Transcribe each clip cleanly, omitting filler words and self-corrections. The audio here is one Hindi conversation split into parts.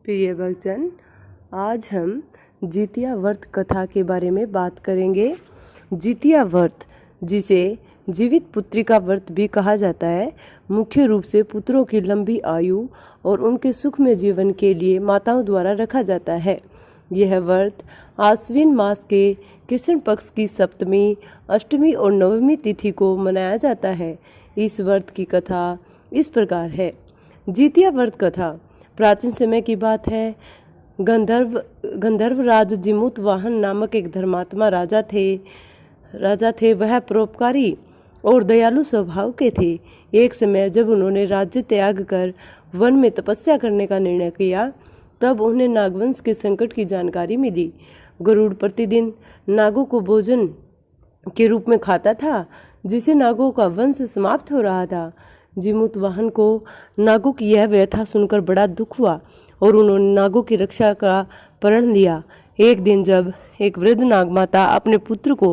प्रिय भक्तजन, आज हम जितिया व्रत कथा के बारे में बात करेंगे। जितिया व्रत, जिसे जीवित पुत्रिका व्रत भी कहा जाता है, मुख्य रूप से पुत्रों की लंबी आयु और उनके सुखमय जीवन के लिए माताओं द्वारा रखा जाता है। यह व्रत आश्विन मास के कृष्ण पक्ष की सप्तमी, अष्टमी और नवमी तिथि को मनाया जाता है। इस व्रत की कथा इस प्रकार है। जितिया व्रत कथा प्राचीन समय की बात है। गंधर्व राज जिमुतवाहन नामक एक धर्मात्मा राजा थे। वह परोपकारी और दयालु स्वभाव के थे। एक समय जब उन्होंने राज्य त्याग कर वन में तपस्या करने का निर्णय किया, तब उन्हें नागवंश के संकट की जानकारी मिली। गरुड़ प्रतिदिन नागों को भोजन के रूप में खाता था, जिससे नागों का वंश समाप्त हो रहा था। जिमुतवाहन को नागों की यह व्यथा सुनकर बड़ा दुख हुआ और उन्होंने नागों की रक्षा का प्रण लिया। एक दिन जब एक वृद्ध नागमाता अपने पुत्र को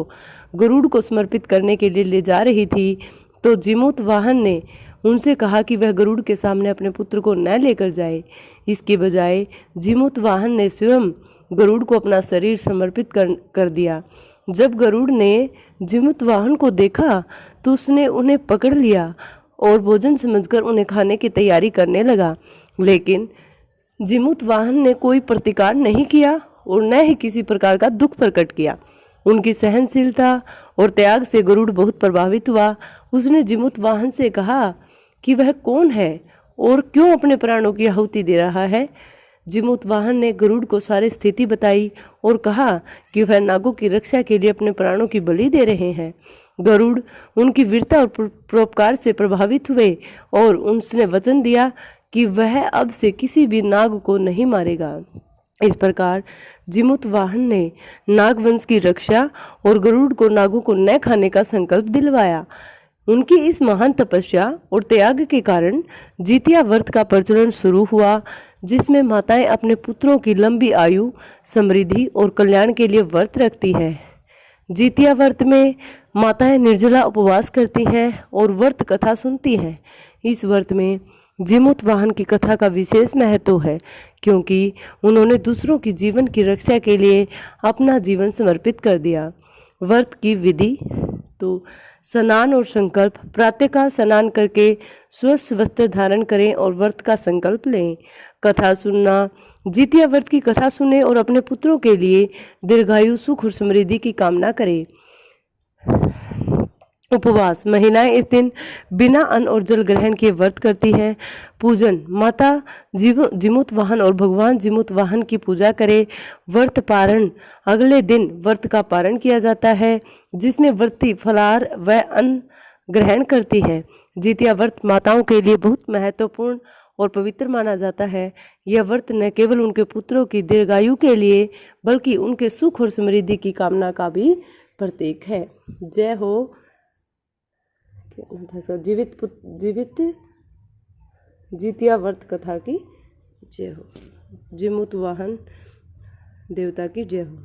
गरुड़ को समर्पित करने के लिए ले जा रही थी, तो जिमुतवाहन ने उनसे कहा कि वह गरुड़ के सामने अपने पुत्र को न लेकर जाए। इसके बजाय जिमुतवाहन ने स्वयं गरुड़ को अपना शरीर समर्पित कर दिया। जब गरुड़ ने जिमुतवाहन को देखा तो उसने उन्हें पकड़ लिया और भोजन समझकर उन्हें खाने की तैयारी करने लगा, लेकिन जिमुतवाहन ने कोई प्रतिकार नहीं किया और न ही किसी प्रकार का दुख प्रकट किया। उनकी सहनशीलता और त्याग से गरुड़ बहुत प्रभावित हुआ। उसने जिमुतवाहन से कहा कि वह कौन है और क्यों अपने प्राणों की आहुति दे रहा है। जिमुतवाहन ने गरुड़ को सारी स्थिति बताई और कहा कि वह नागों की रक्षा के लिए अपने प्राणों की बलि दे रहे हैं। गरुड़ उनकी वीरता और परोपकार से प्रभावित हुए और उसने वचन दिया कि वह अब से किसी भी नाग को नहीं मारेगा। इस प्रकार जिमुतवाहन ने नागवंश की रक्षा और गरुड़ को नागों को न खाने का संकल्प दिलवाया। उनकी इस महान तपस्या और त्याग के कारण जितिया व्रत का प्रचलन शुरू हुआ, जिसमें माताएं अपने पुत्रों की लंबी आयु, समृद्धि और कल्याण के लिए व्रत रखती हैं। जितिया व्रत में माताएं निर्जला उपवास करती हैं और व्रत कथा सुनती हैं। इस व्रत में जिमुतवाहन की कथा का विशेष महत्व है, क्योंकि उन्होंने दूसरों की जीवन की रक्षा के लिए अपना जीवन समर्पित कर दिया। व्रत की विधि तो स्नान और संकल्प। प्रातःकाल स्नान करके स्वच्छ वस्त्र धारण करें और व्रत का संकल्प लें। कथा सुनना। जितिया व्रत की कथा सुने और अपने पुत्रों के लिए दीर्घायु, सुख और समृद्धि की कामना करें। उपवास। महिलाएं इस दिन बिना अन्न और जल ग्रहण किए व्रत करती हैं। पूजन। माता जिमुतवाहन और भगवान जिमुतवाहन की पूजा करें। व्रत पारण। अगले दिन व्रत का पारण किया जाता है, जिसमें व्रती फलाहार व अन्न ग्रहण करती हैं। जितिया व्रत माताओं के लिए बहुत महत्वपूर्ण और पवित्र माना जाता है। यह व्रत न केवल उनके पुत्रों की दीर्घायु के लिए, बल्कि उनके सुख और समृद्धि की कामना का भी प्रतीक है। जय हो जितिया व्रत कथा की जय हो। जिमुतवाहन देवता की जय हो।